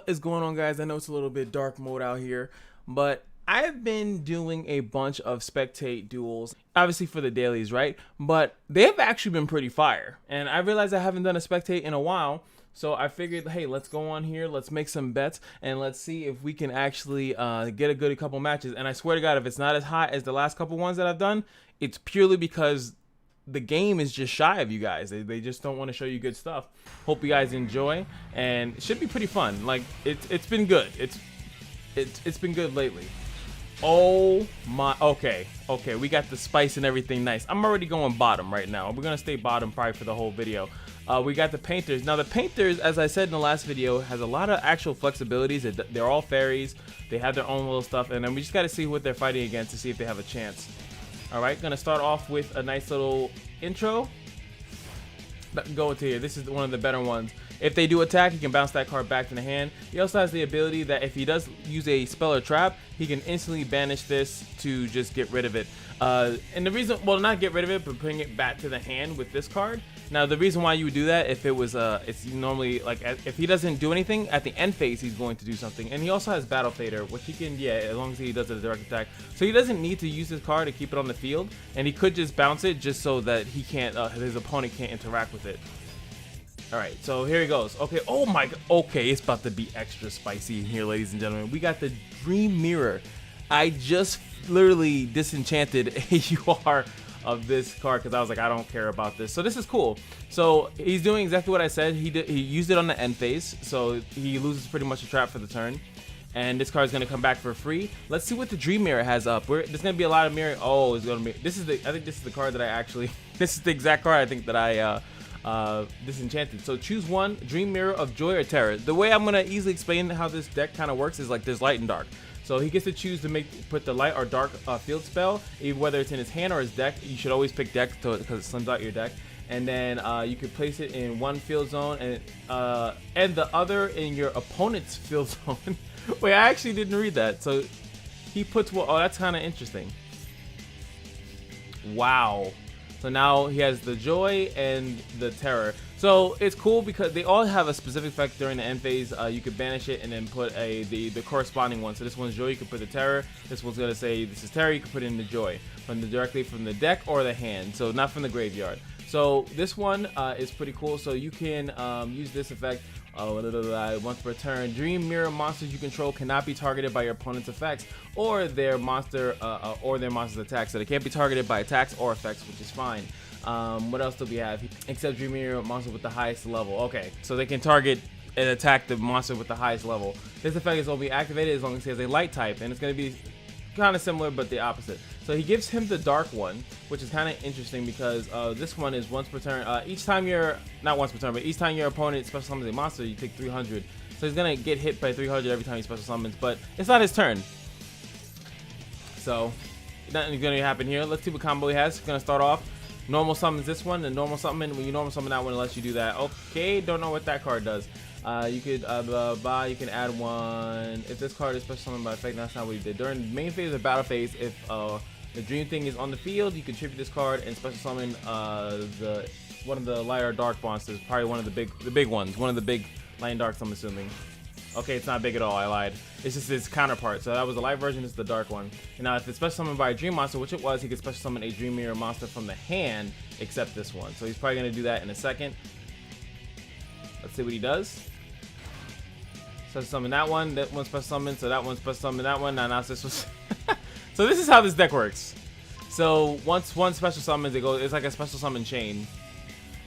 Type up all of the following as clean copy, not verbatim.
What is going on, guys? I know it's a little bit dark mode out here, but I've been doing a bunch of Spectate duels, obviously for the dailies, right? But they have actually been pretty fire, and I realized I haven't done a Spectate in a while, so I figured, hey, let's go on here, let's make some bets, and let's see if we can actually get a good couple matches. And I swear to God, if it's not as hot as the last couple ones that I've done, it's purely because the game is just shy of you guys. They just don't want to show you good stuff. Hope you guys enjoy, and it should be pretty fun. Like it's been good. It's been good lately. Oh my, okay, we got the spice and everything nice. I'm already going bottom right now. We're gonna stay bottom probably for the whole video. We got the painters. Now the painters, as I said in the last video, has a lot of actual flexibilities. They're all fairies. They have their own little stuff, and then we just got to see what they're fighting against to see if they have a chance. All right, gonna start off with a nice little intro. Go into here. This is one of the better ones. If they do attack, he can bounce that card back to the hand. He also has the ability that if he does use a spell or trap, he can instantly banish this to just get rid of it. And the reason, well, not get rid of it, but bring it back to the hand with this card. Now, the reason why you would do that, if it was, it's normally like if he doesn't do anything at the end phase, he's going to do something. And he also has Battle Fader, which he can, yeah, as long as he does a direct attack. So he doesn't need to use his card to keep it on the field, and he could just bounce it just so that he can't, his opponent can't interact with it. All right, so here he goes. Okay, oh my god. Okay, it's about to be extra spicy in here, ladies and gentlemen. We got the Dream Mirror. I just literally disenchanted AUR of this card because I was like, I don't care about this. So this is cool. So he's doing exactly what I said. He used it on the end phase, so he loses pretty much a trap for the turn. And this card is gonna come back for free. Let's see what the Dream Mirror has up. There's gonna be a lot of mirror. Oh, it's gonna be. This is the. I think this is the card that I actually. This is the exact card I think that I disenchanted. So choose one: Dream Mirror of Joy or Terror. The way I'm gonna easily explain how this deck kind of works is like there's light and dark. So he gets to choose to put the light or dark field spell, whether it's in his hand or his deck. You should always pick deck because it slims out your deck. And then you can place it in one field zone and the other in your opponent's field zone. Wait, I actually didn't read that. So he puts what? Oh, that's kind of interesting. Wow. So now he has the Joy and the Terror. So it's cool because they all have a specific effect during the end phase. You could banish it and then put the corresponding one. So this one's Joy, you could put the Terror. This one's gonna say this is Terror, you can put it in the Joy directly from the deck or the hand. So not from the graveyard. So this one is pretty cool. So you can use this effect. Once per turn, Dream Mirror monsters you control cannot be targeted by your opponent's effects or their monster's attacks. So they can't be targeted by attacks or effects, which is fine. What else do we have? Except Dream Mirror monster with the highest level. Okay, so they can target and attack the monster with the highest level. This effect is only activated as long as he has a light type, and it's going to be kind of similar but the opposite. So he gives him the dark one, which is kind of interesting because this one is once per turn. Each time not once per turn, but each time your opponent special summons a monster, you take 300. So he's gonna get hit by 300 every time he special summons, but it's not his turn. So nothing's gonna happen here. Let's see what combo he has. He's gonna start off. Normal summons this one, and normal summon when you normal summon that one, it lets you do that. Okay, don't know what that card does. You could you can add one if this card is special summoned by effect. That's not what he did. During the main phase or battle phase, if the Dream thing is on the field, you can tribute this card and special summon one of the light or dark monsters, probably one of the big ones, one of the big light and darks, I'm assuming. Okay, it's not big at all, I lied. It's just its counterpart. So that was the light version, this is the dark one. And now if it's special summoned by a Dream monster, which it was, he could special summon a Dream Mirror monster from the hand, except this one. So he's probably gonna do that in a second. Let's see what he does. Special summon that one's special summon, so that one's special summon that one. Now this was so this is how this deck works. So once one special summons, it's like a special summon chain.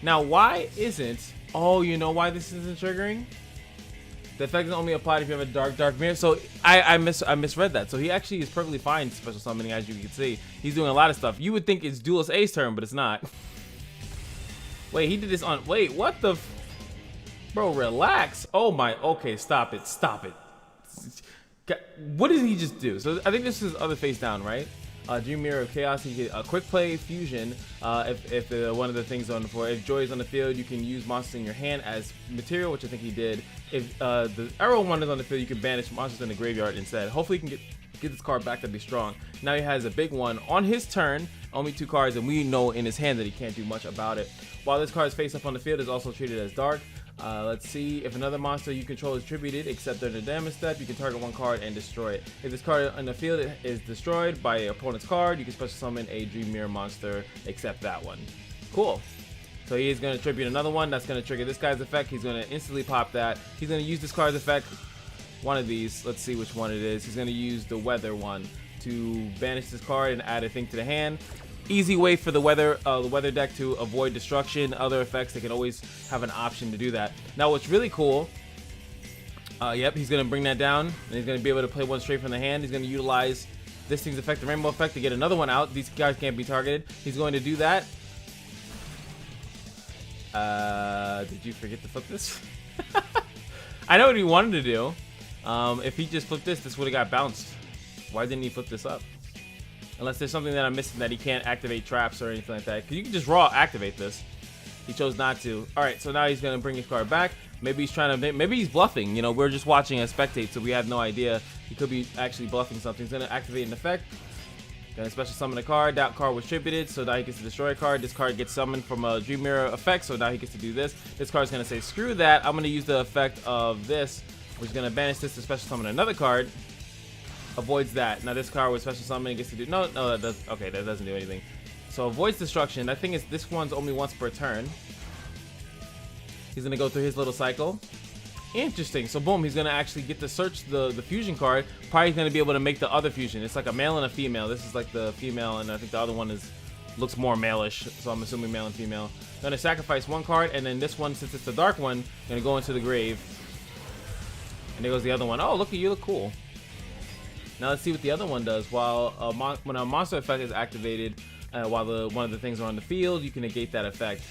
Now why isn't, oh, you know why this isn't triggering? The effect is only applied if you have a dark mirror. So I misread that. So he actually is perfectly fine special summoning, as you can see. He's doing a lot of stuff. You would think it's Duel's A's turn, but it's not. Wait, he did this on, wait, what the bro, relax. Oh my, okay, stop it. What did he just do? So I think this is other face down, right? Dream Mirror of Chaos, you get a quick play fusion. If one of the things on the floor, if Joy is on the field, you can use monsters in your hand as material, which I think he did. If the arrow one is on the field, you can banish monsters in the graveyard instead. Hopefully he can get this card back to be strong. Now he has a big one on his turn, only 2 cards, and we know in his hand that he can't do much about it. While this card is face up on the field, is also treated as dark. Let's see. If another monster you control is attributed, except during the damage step, you can target one card and destroy it. If this card on the field is destroyed by an opponent's card, you can special summon a Dream Mirror monster, except that one. Cool. So he is going to tribute another one. That's going to trigger this guy's effect. He's going to instantly pop that. He's going to use this card's effect. One of these. Let's see which one it is. He's going to use the weather one to banish this card and add a thing to the hand. Easy way for the weather deck to avoid destruction. Other effects, they can always have an option to do that. Now, what's really cool, yep, he's going to bring that down, and he's going to be able to play one straight from the hand. He's going to utilize this thing's effect, the rainbow effect, to get another one out. These guys can't be targeted. He's going to do that. Did you forget to flip this? I know what he wanted to do. If he just flipped this, this would have got bounced. Why didn't he flip this up? Unless there's something that I'm missing, that he can't activate traps or anything like that. Because you can just raw activate this. He chose not to. Alright, so now he's going to bring his card back. Maybe he's trying to, maybe he's bluffing. You know, we're just watching a spectate, so we have no idea. He could be actually bluffing something. He's going to activate an effect. Gonna special summon a card. That card was tributed, so now he gets to destroy a card. This card gets summoned from a Dream Mirror effect, so now he gets to do this. This card's gonna say, screw that. I'm gonna use the effect of this, which is gonna banish this to special summon another card. Avoids that. Now this card with special summon gets to do no, that does, okay, that doesn't do anything. So avoids destruction. That thing is, this one's only once per turn. He's gonna go through his little cycle. Interesting. So boom, he's gonna actually get to search the fusion card. Probably gonna be able to make the other fusion. It's like a male and a female. This is like the female, and I think the other one looks more male-ish. So I'm assuming male and female. Gonna sacrifice one card, and then this one, since it's the dark one, gonna go into the grave. And there goes the other one. Oh, look at you, look cool. Now let's see what the other one does. While when a monster effect is activated, while one of the things are on the field, you can negate that effect.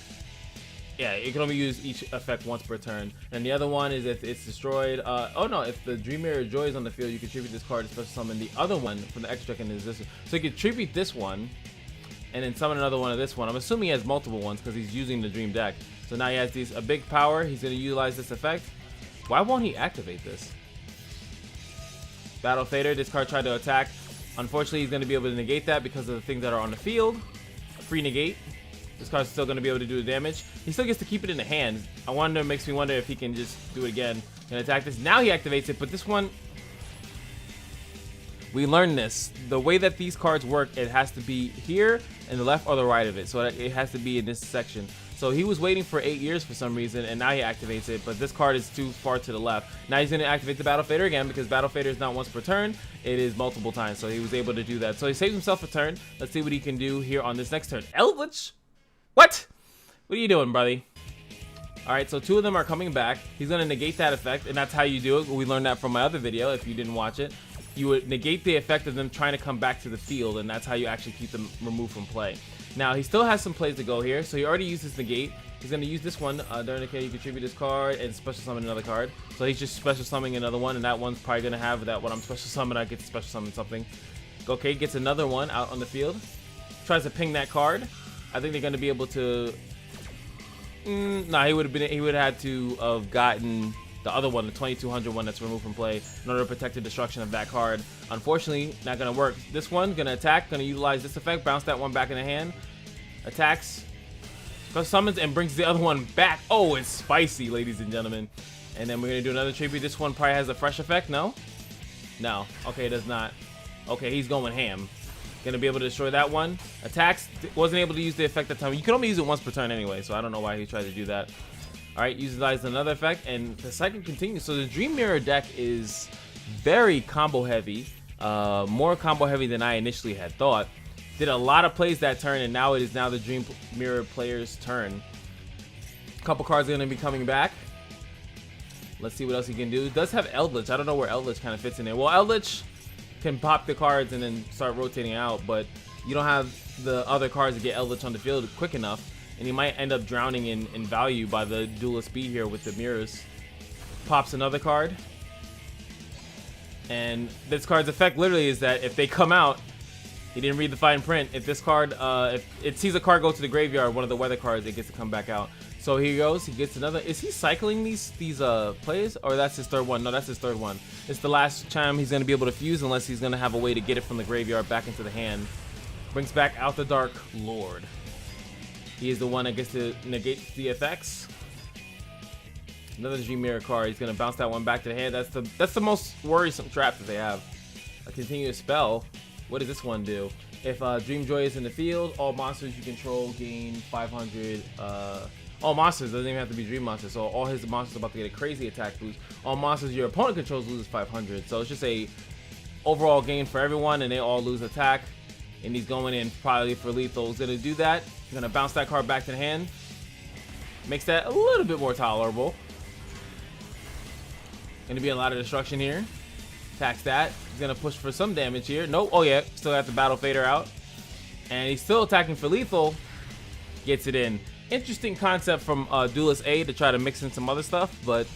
Yeah, you can only use each effect once per turn. And the other one is if it's destroyed. Oh no, if the Dream Mirror Joy is on the field, you can tribute this card to special summon the other one from the extra deck, and is this. So you can tribute this one, and then summon another one of this one. I'm assuming he has multiple ones because he's using the Dream deck. So now he has a big power. He's going to utilize this effect. Why won't he activate this? Battle Fader. This card tried to attack. Unfortunately, he's going to be able to negate that because of the things that are on the field. Free negate. This card's still going to be able to do the damage. He still gets to keep it in the hand. Makes me wonder if he can just do it again and attack this. Now he activates it, but this one, we learned this. The way that these cards work, it has to be here and the left or the right of it. So it has to be in this section. So he was waiting for 8 years for some reason, and now he activates it, but this card is too far to the left. Now he's going to activate the Battle Fader again, because Battle Fader is not once per turn, it is multiple times. So he was able to do that. So he saves himself a turn. Let's see what he can do here on this next turn. Eldlich? What? What are you doing, buddy? Alright, so two of them are coming back. He's going to negate that effect, and that's how you do it. We learned that from my other video, if you didn't watch it. You would negate the effect of them trying to come back to the field, and that's how you actually keep them removed from play. Now, he still has some plays to go here, so he already used his negate. He's going to use this one. During the game, you contribute this card and special summon another card. So he's just special summoning another one, and that one's probably going to have that when I'm special summon, I get to special summon something. Okay, gets another one out on the field. Tries to ping that card. I think they're going to be able to... Nah, he would have had to have gotten the other one, the 2200 one that's removed from play, in order to protect the destruction of that card. Unfortunately, not going to work. This one, going to attack, going to utilize this effect, bounce that one back in the hand. Attacks, summons, and brings the other one back. Oh, it's spicy, ladies and gentlemen. And then we're going to do another tribute. This one probably has a fresh effect, no? No. Okay, it does not. Okay, he's going ham. Gonna be able to destroy that one. Attacks, wasn't able to use the effect that time. You can only use it once per turn anyway, so I don't know why he tried to do that. Alright, utilized another effect, and the cycle continues. So the Dream Mirror deck is very combo heavy. More combo heavy than I initially had thought. Did a lot of plays that turn, and now it is the Dream Mirror player's turn. A couple cards are gonna be coming back. Let's see what else he can do. He does have Eldlich. I don't know where Eldlich kind of fits in there. Well, Eldlich can pop the cards and then start rotating out, but you don't have the other cards to get Eldlich on the field quick enough, and he might end up drowning in value by the duelist speed here with the mirrors. Pops another card, and this card's effect literally is that if they come out, he didn't read the fine print. If this card, if it sees a card go to the graveyard, one of the weather cards, it gets to come back out. So here he goes. He gets another. Is he cycling these plays, or that's his third one? No, that's his third one. It's the last time he's going to be able to fuse, unless he's going to have a way to get it from the graveyard back into the hand. Brings back out the Dark Lord. He is the one that gets to negate the effects. Another Dream Mirror card. He's gonna bounce that one back to the hand. That's the most worrisome trap that they have. A continuous spell. What does this one do? If Dream Joy is in the field, all monsters you control gain 500. All monsters, doesn't even have to be Dream monsters. So all his monsters are about to get a crazy attack boost. All monsters your opponent controls loses 500. So it's just a overall gain for everyone, and they all lose attack. And he's going in probably for lethal. He's gonna do that. He's gonna bounce that card back to the hand. Makes that a little bit more tolerable. Gonna be a lot of destruction here. Attacks that. He's gonna push for some damage here. Nope. Oh yeah, still got the Battle Fader out. And he's still attacking for lethal. Gets it in. Interesting concept from Duelist A to try to mix in some other stuff, but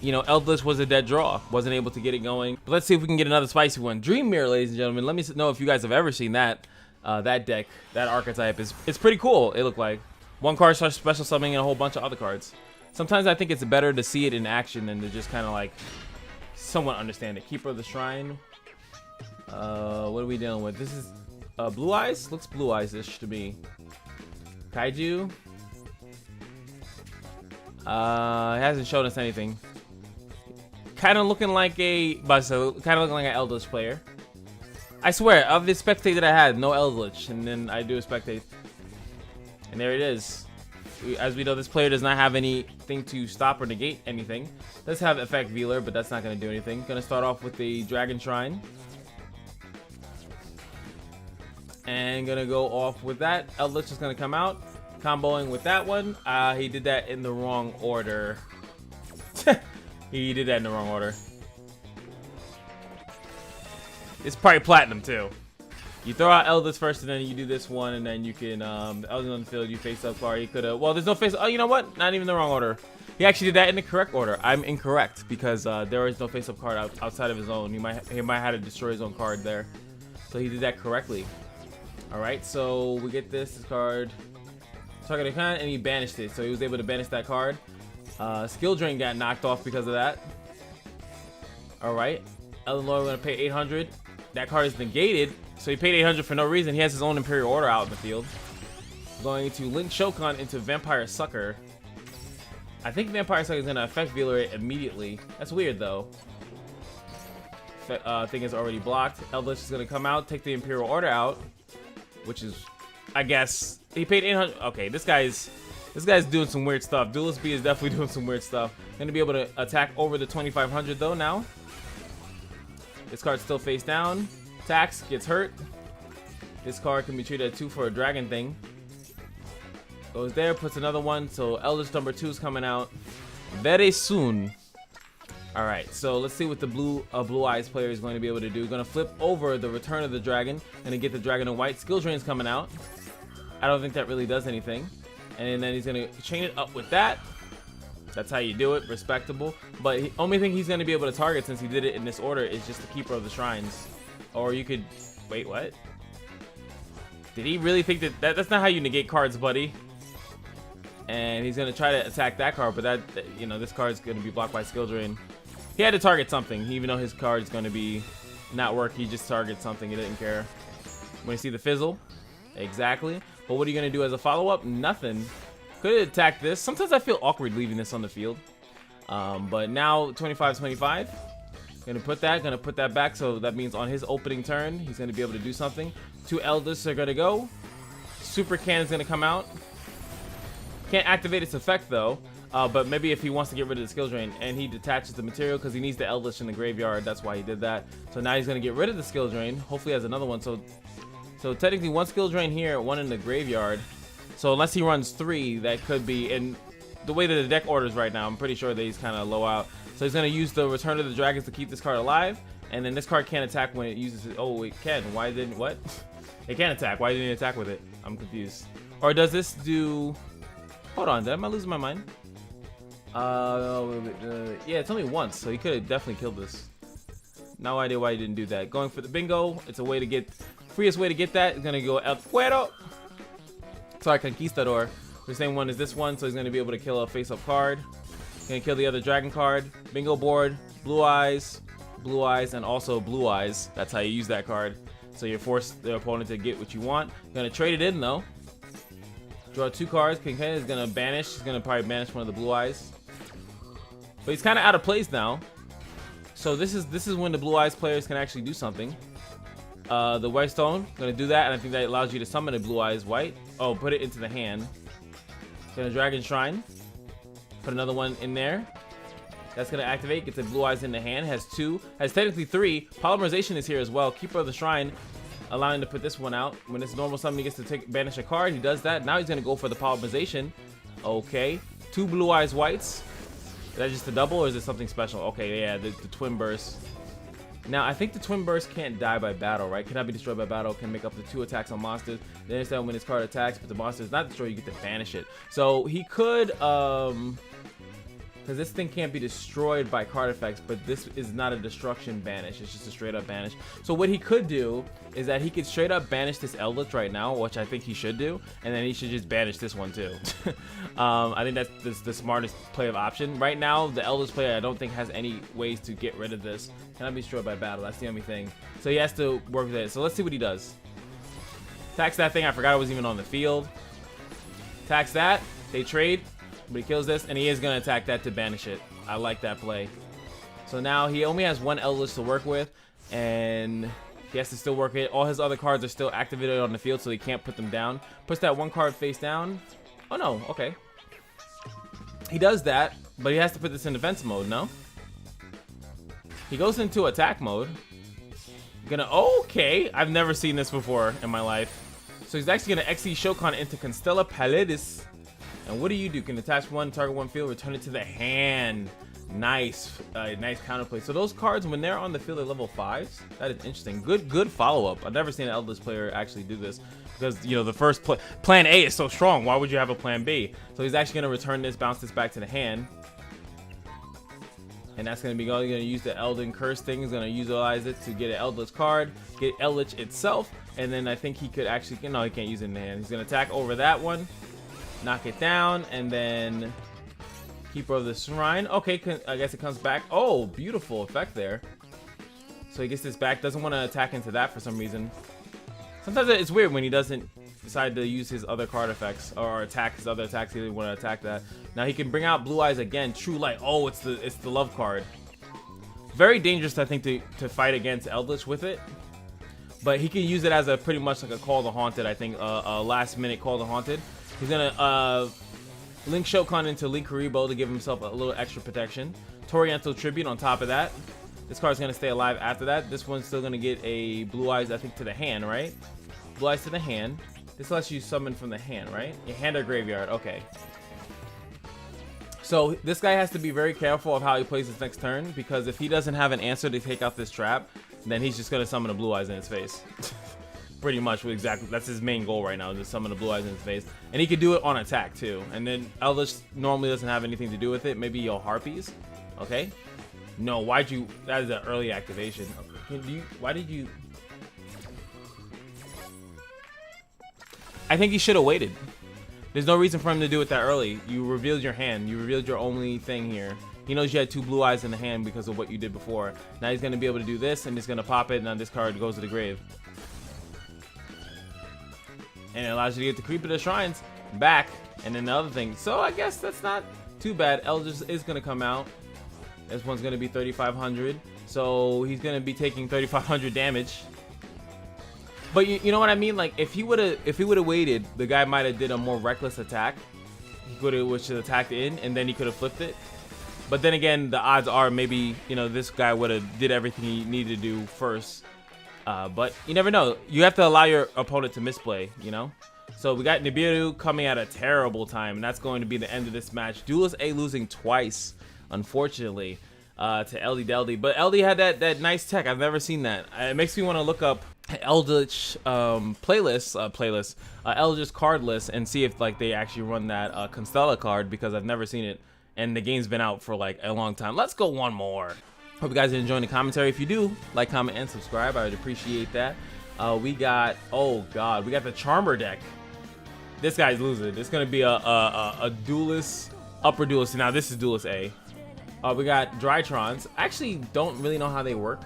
you know, Eldlich was a dead draw. Wasn't able to get it going. But let's see if we can get another spicy one. Dream Mirror, ladies and gentlemen. Let me know if you guys have ever seen that. That deck, that archetype it's pretty cool. It looked like one card starts special summoning and a whole bunch of other cards. Sometimes I think it's better to see it in action than to just kind of like somewhat understand it. Keeper of the Shrine. What are we dealing with? This is Blue Eyes. Looks Blue Eyes-ish to me. Kaiju. It hasn't shown us anything. Kind of looking like an Eldlich player. I swear, of the Spectate that I had, no Eldlich, and then I do a Spectate, and there it is. As we know, this player does not have anything to stop or negate anything. Does have Effect Veeler, but that's not going to do anything. Going to start off with the Dragon Shrine, and going to go off with that. Eldlich is going to come out, comboing with that one. He did that in the wrong order. He did that in the wrong order. It's probably platinum too. You throw out Eldlich first, and then you do this one, and then you can Eldlich on the field. You face up card. You could have. Well, there's no face. Oh, you know what? Not even the wrong order. He actually did that in the correct order. I'm incorrect because there is no face up card outside of his own. He might have to destroy his own card there. So he did that correctly. All right. So we get this card. Target account, and he banished it. So he was able to banish that card. Skill Drain got knocked off because of that. All right. Eleanor going to pay 800. That card is negated, so he paid 800 for no reason. He has his own Imperial Order out in the field. Going to link Shokan into Vampire Sucker. I think Vampire Sucker is going to Effect Veeler it immediately. That's weird, though. Thing is already blocked. Eldlich is going to come out, take the Imperial Order out, which is, I guess, he paid 800. Okay, this guy's doing some weird stuff. Duelist B is definitely doing some weird stuff. Going to be able to attack over the 2500 though now. This card's still face down. Attacks, gets hurt. This card can be treated as 2 for a dragon thing. Goes there, puts another one. So Eldlich number 2 is coming out very soon. All right, so let's see what the Blue Eyes player is going to be able to do. Going to flip over the Return of the Dragon and get the Dragon in white. Skill Drain's coming out. I don't think that really does anything. And then he's going to chain it up with that. That's how you do it. Respectable. But the only thing he's going to be able to target, since he did it in this order, is just the Keeper of the Shrines. Or you could... Wait, what? Did he really think that's not how you negate cards, buddy? And he's going to try to attack that card, but you know, this card's going to be blocked by Skill Drain. He had to target something, even though his card's going to be not work. He just targets something. He didn't care. When you see the Fizzle, exactly. But what are you going to do as a follow-up? Nothing. Could attack this. Sometimes I feel awkward leaving this on the field. But now 25-25. Gonna put that back. So that means on his opening turn, he's gonna be able to do something. 2 Eldlich are gonna go. Super Cannon's gonna come out. Can't activate its effect though. But maybe if he wants to get rid of the Skill Drain, and he detaches the material because he needs the Eldlich in the graveyard. That's why he did that. So now he's gonna get rid of the Skill Drain. Hopefully he has another one. So technically 1 Skill Drain here, 1 in the graveyard. So unless he runs 3, that could be, and the way that the deck orders right now, I'm pretty sure that he's kind of low out. So he's going to use the Return of the Dragons to keep this card alive, and then this card can't attack when it uses it. Oh, it can. Why didn't, what? It can't attack. Why didn't it attack with it? I'm confused. Or does this do, hold on, am I losing my mind? Yeah, it's only once, so he could have definitely killed this. No idea why he didn't do that. Going for the bingo, it's a way to get, freest way to get that is going to go El Fuero. Sorry, Conquistador. The same one as this one, so he's going to be able to kill a face-up card. Going to kill the other dragon card. Bingo board, Blue Eyes, and also Blue Eyes. That's how you use that card. So you force the opponent to get what you want. Going to trade it in, though. Draw 2 cards. King Ken is going to banish. He's going to probably banish one of the Blue Eyes. But he's kind of out of place now. So this is when the Blue Eyes players can actually do something. The White Stone, gonna do that, and I think that allows you to summon a Blue Eyes White. Oh, put it into the hand. Gonna Dragon Shrine. Put another one in there. That's gonna activate, gets the Blue Eyes in the hand, has 2, has technically 3. Polymerization is here as well. Keeper of the Shrine, allowing him to put this one out. When it's normal summon, he gets to banish a card. He does that. Now he's gonna go for the Polymerization. Okay, 2 Blue Eyes Whites. Is that just a double, or is it something special? Okay, yeah, the Twin Burst. Now, I think the Twin Burst can't die by battle, right? Cannot be destroyed by battle. Can make up to 2 attacks on monsters. Then instead, when his card attacks, but the monster is not destroyed, you get to banish it. So he could, because this thing can't be destroyed by card effects, but this is not a destruction banish. It's just a straight up banish. So what he could do is that he could straight up banish this Eldlich right now, which I think he should do, and then he should just banish this one too. I think that's the smartest play of option. Right now, the Eldlich player I don't think has any ways to get rid of this. Cannot be destroyed by battle. That's the only thing. So he has to work with it. So let's see what he does. Attacks that thing. I forgot it was even on the field. Attacks that. They trade. But he kills this, and he is going to attack that to banish it. I like that play. So now he only has 1 Eldlich to work with, and he has to still work it. All his other cards are still activated on the field, so he can't put them down. Puts that 1 card face down. Oh, no. Okay. He does that, but he has to put this in defense mode, no? He goes into attack mode. Okay. I've never seen this before in my life. So he's actually going to XE Shokan into Constella Pallidus. And what do? Can attach 1, target 1 field, return it to the hand. Nice. Nice counterplay. So those cards, when they're on the field at level 5s, that is interesting. Good follow-up. I've never seen an Eldlich player actually do this. Because, you know, the first plan A is so strong. Why would you have a plan B? So he's actually going to return this, bounce this back to the hand. And that's going to be going to use the Elden Curse thing. He's going to utilize it to get an Eldlich card, get Eldlich itself. And then I think he could actually, no, he can't use it in the hand. He's going to attack over that one. Knock it down, and then Keeper of the Shrine. Okay, I guess it comes back. Oh, beautiful effect there. So he gets this back. Doesn't want to attack into that for some reason. Sometimes it's weird when he doesn't decide to use his other card effects or attack his other attacks. He didn't want to attack that. Now he can bring out Blue Eyes again. True Light. Oh, it's the love card. Very dangerous, I think, to fight against Eldlich with it. But he can use it as a pretty much like a Call the Haunted. I think a last minute Call the Haunted. He's gonna Link Shokan into Link Karibo to give himself a little extra protection. Toriental Tribute on top of that. This card's gonna stay alive after that. This one's still gonna get a Blue Eyes, I think, to the hand, right? Blue Eyes to the hand. This lets you summon from the hand, right? Your hand or graveyard, okay. So this guy has to be very careful of how he plays his next turn, because if he doesn't have an answer to take out this trap, then he's just gonna summon a Blue Eyes in his face. Pretty much, exactly. That's his main goal right now, is to summon the Blue Eyes in his face. And he can do it on attack too. And then Eldlich normally doesn't have anything to do with it. Maybe your Harpies. Okay. No, why'd you? That is an early activation. Why did you? I think he should have waited. There's no reason for him to do it that early. You revealed your hand. You revealed your only thing here. He knows you had 2 Blue Eyes in the hand because of what you did before. Now he's gonna be able to do this, and he's gonna pop it, and then this card goes to the grave. And it allows you to get the Creep of the Shrines back. And then the other thing. So I guess that's not too bad. Eldlich is going to come out. This one's going to be 3,500. So he's going to be taking 3,500 damage. But you know what I mean? Like, if he would have waited, the guy might have did a more reckless attack. He could have attacked in, and then he could have flipped it. But then again, the odds are maybe, you know, this guy would have did everything he needed to do first. But you never know. You have to allow your opponent to misplay, you know? So we got Nibiru coming at a terrible time, and that's going to be the end of this match. Duelist A losing twice, unfortunately, to LD Deldy. But LD had that nice tech. I've never seen that. It makes me want to look up Eldlich Eldlich card list and see if like they actually run that Constella card, because I've never seen it, and the game's been out for like a long time. Let's go one more. Hope you guys are enjoying the commentary. If you do, like, comment, and subscribe. I would appreciate that. We got, oh god, we got the Charmer deck. This guy's losing. It's gonna be a duelist, upper duelist. Now this is duelist A. We got Drytrons. I actually don't really know how they work.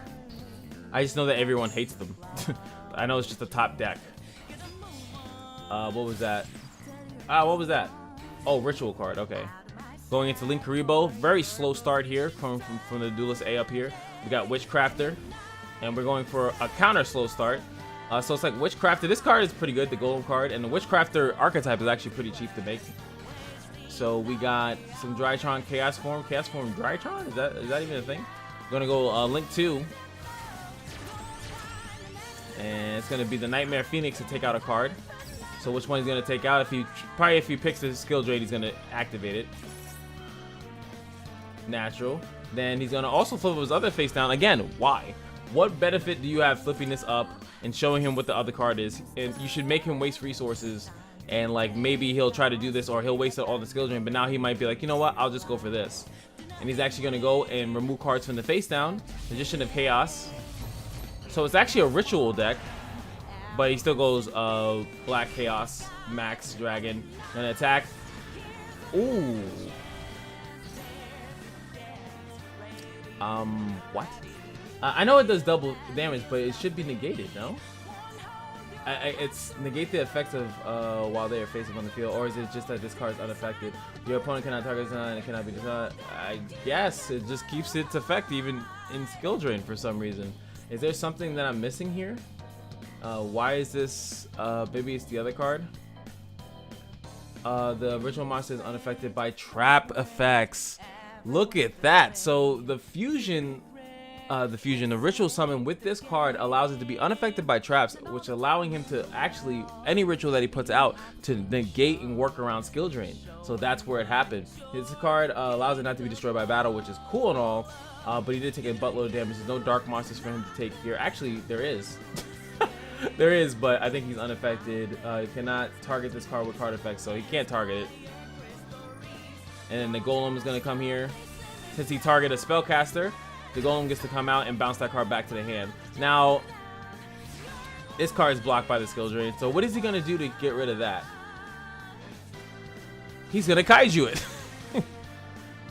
I just know that everyone hates them. I know it's just a top deck. What was that? What was that? Oh, ritual card. Okay. Going into Link Karibo. Very slow start here from the Duelist A up here. We got Witchcrafter. And we're going for a counter slow start. So it's like Witchcrafter. This card is pretty good, the Golem card. And the Witchcrafter archetype is actually pretty cheap to make. So we got some Drytron Chaos Form. Chaos Form Drytron? Is that even a thing? We're going to go Link 2. And it's going to be the Nightmare Phoenix to take out a card. So which one he's going to take out? If he picks the skill drain, he's going to activate it. Natural. Then he's going to also flip his other face down. Again, why? What benefit do you have flipping this up and showing him what the other card is? And you should make him waste resources, and like maybe he'll try to do this, or he'll waste all the skill drain, but now he might be like, you know what, I'll just go for this. And he's actually going to go and remove cards from the face down. Magician of Chaos. So it's actually a ritual deck, but he still goes Black Chaos, Max Dragon, and attack. Ooh. What? I know it does double damage, but it should be negated, no? It's negate the effects of while they are facing on the field, or is it just that this card is unaffected? Your opponent cannot target this and it cannot be destroyed. I guess it just keeps its effect even in skill drain for some reason. Is there something that I'm missing here? Why is this? Maybe it's the other card. The original monster is unaffected by trap effects. Look at that. So the the ritual summon with this card allows it to be unaffected by traps, which allowing him to actually, any ritual that he puts out, to negate and work around skill drain. So that's where it happened. This card allows it not to be destroyed by battle, which is cool and all, but he did take a buttload of damage. There's no dark monsters for him to take here. Actually, there is. There is, but I think he's unaffected. He cannot target this card with card effects, so he can't target it. And then the Golem is going to come here. Since he targeted a Spellcaster, the Golem gets to come out and bounce that card back to the hand. Now, this card is blocked by the skill drain. So what is he going to do to get rid of that? He's going to Kaiju it.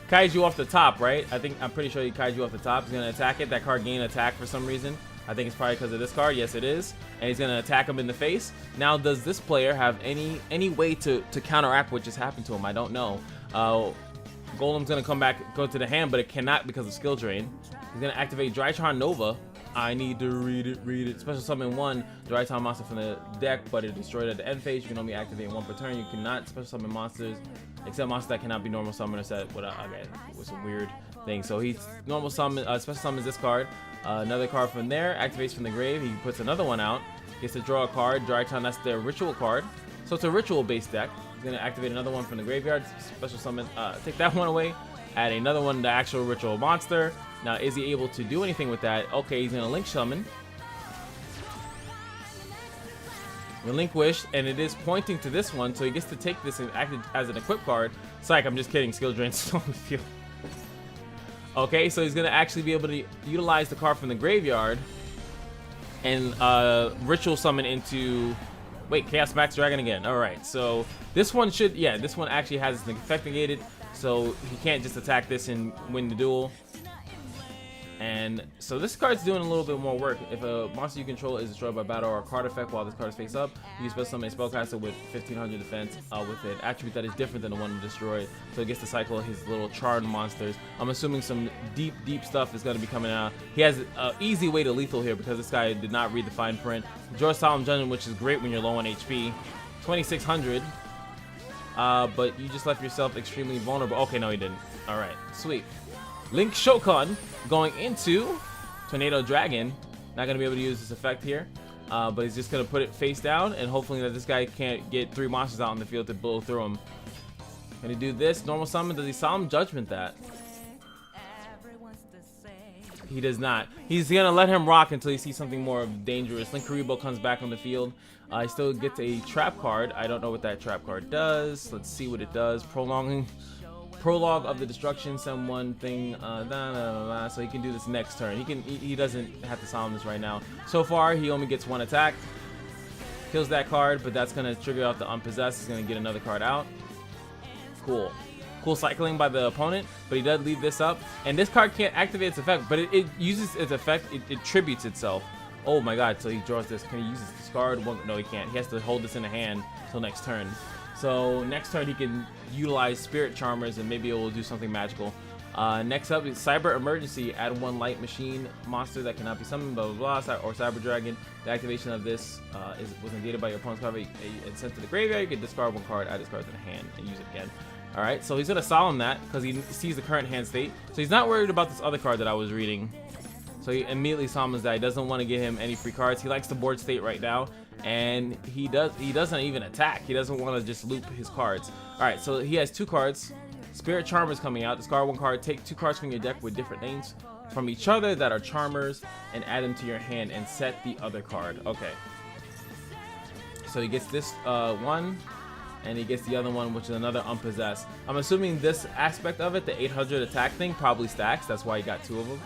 Kaiju off the top, right? I'm pretty sure he Kaiju off the top. He's going to attack it. That card gained attack for some reason. I think it's probably because of this card. Yes, it is. And he's going to attack him in the face. Now, does this player have any way to counteract what just happened to him? I don't know. Golem's going to come back, go to the hand, but it cannot because of skill drain. He's going to activate Drytron Nova. I need to read it. Special summon one Drytron monster from the deck, but it destroyed at the end phase. You can only activate one per turn. You cannot special summon monsters, except monsters that cannot be normal summoned or set. Okay, it was a weird thing. So he's normal summon, special summons this card. Another card from there, activates from the grave. He puts another one out. Gets to draw a card. Drytron, that's their ritual card. So it's a ritual-based deck. He's going to activate another one from the graveyard. Special summon, take that one away. Add another one, the actual ritual monster. Now, is he able to do anything with that? Okay, he's going to Link Summon. Relinquish, and it is pointing to this one, so he gets to take this and act as an equip card. Psych, I'm just kidding. Skill drain still on the field. Okay, so he's going to actually be able to utilize the card from the graveyard and ritual summon into... Wait, Chaos Max Dragon again. Alright, so this one should... Yeah, this one actually has its effect negated, so he can't just attack this and win the duel. And so this card's doing a little bit more work. If a monster you control is destroyed by battle or a card effect while this card is face up, you special summon a spellcaster with 1500 defense with an attribute that is different than the one destroyed. So he gets to cycle his little charred monsters. I'm assuming some deep stuff is going to be coming out. He has an easy way to lethal here because this guy did not read the fine print. Draw Solemn Judgment, which is great when you're low on HP. 2600. But you just left yourself extremely vulnerable. Okay, no, he didn't. All right, sweet. Link Shokan going into Tornado Dragon. Not going to be able to use this effect here. But he's just going to put it face down. And hopefully that this guy can't get 3 monsters out on the field to blow through him. Going to do this. Normal summon. Does he Solemn Judgment that? He does not. He's going to let him rock until he sees something more dangerous. Link Karibo comes back on the field. He still gets a trap card. I don't know what that trap card does. Let's see what it does. Prologue of the destruction, send one thing, so he can do this next turn. He doesn't have to summon this right now. So far, he only gets 1 attack. Kills that card, but that's gonna trigger out the unpossessed. He's gonna get another card out. Cool. Cool cycling by the opponent, but he does leave this up. And this card can't activate its effect, but it uses its effect, it tributes itself. Oh my god, so he draws this. Can he use his discard? No, he can't. He has to hold this in the hand till next turn. So next turn he can utilize Spirit Charmers and maybe it will do something magical. Next up is Cyber Emergency. Add 1 light machine monster that cannot be summoned, blah blah blah, or Cyber Dragon. The activation of this was negated by your opponent's card and sent to the graveyard. You can discard 1 card, add this card to the hand, and use it again. Alright, so he's gonna solemn that because he sees the current hand state. So he's not worried about this other card that I was reading. So he immediately summons that. He doesn't want to give him any free cards. He likes the board state right now, and he doesn't even attack. He doesn't want to just loop his cards. Alright, so he has 2 cards. Spirit Charmers coming out. Discard 1 card. Take 2 cards from your deck with different names from each other that are Charmers and add them to your hand and set the other card. Okay. So he gets this one and he gets the other one, which is another Unpossessed. I'm assuming this aspect of it, the 800 attack thing, probably stacks. That's why he got 2 of them.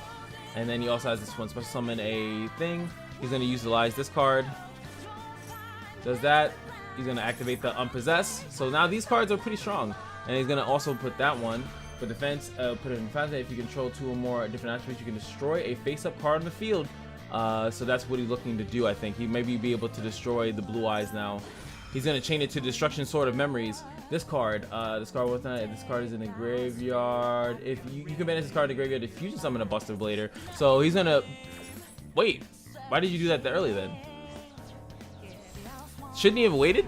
And then he also has this one, special summon a thing. He's going to utilize this card. Does that. He's going to activate the Unpossessed. So now these cards are pretty strong. And he's going to also put that one for defense, put it in defense. If you control 2 or more different attributes, you can destroy a face-up card on the field. So that's what he's looking to do, I think. He maybe be able to destroy the Blue Eyes now. He's going to chain it to Destruction Sword of Memories. This card with this card is in the graveyard. If you can banish this card to the graveyard, if you summon a Buster Blader. So he's going to... Wait, why did you do that early then? Shouldn't he have waited?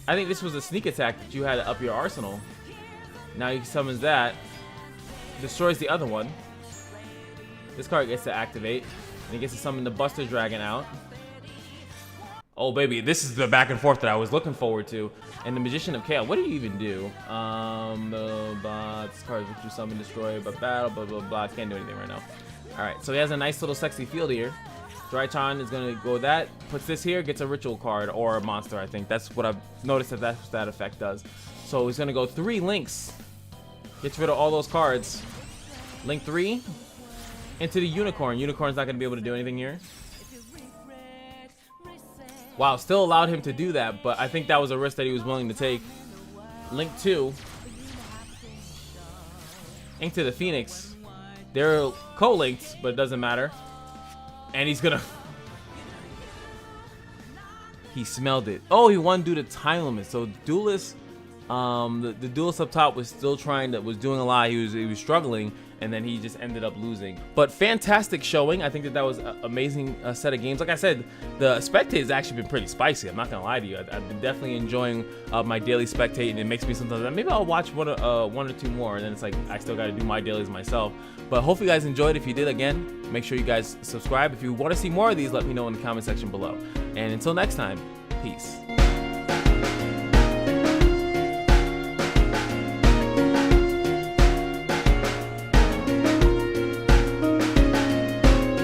I think this was a sneak attack that you had to up your arsenal. Now he summons that, destroys the other one. This card gets to activate, and he gets to summon the Buster Dragon out. Oh baby, this is the back and forth that I was looking forward to. And the Magician of Chaos. What do you even do? This card is what you summon, destroy, but battle, blah blah blah. Can't do anything right now. All right, so he has a nice little sexy field here. Drytron is going to go that, puts this here, gets a ritual card or a monster, I think. That's what I've noticed that's what that effect does. So he's going to go 3 links. Gets rid of all those cards. Link 3 into the Unicorn. Unicorn's not going to be able to do anything here. Wow, still allowed him to do that, but I think that was a risk that he was willing to take. Link 2 into the Phoenix. They're co-linked, but it doesn't matter. And he's gonna... He smelled it. Oh, he won due to time limit. So Duelist, the Duelist up top was still was doing a lot. He was struggling, and then he just ended up losing. But fantastic showing. I think that was an amazing set of games. Like I said, the Spectate has actually been pretty spicy. I'm not gonna lie to you. I've been definitely enjoying my daily Spectate, and it makes me sometimes maybe I'll watch one or 2 more, and then it's like I still got to do my dailies myself. But hopefully you guys enjoyed. If you did, again, make sure you guys subscribe. If you want to see more of these, let me know in the comment section below. And until next time, peace.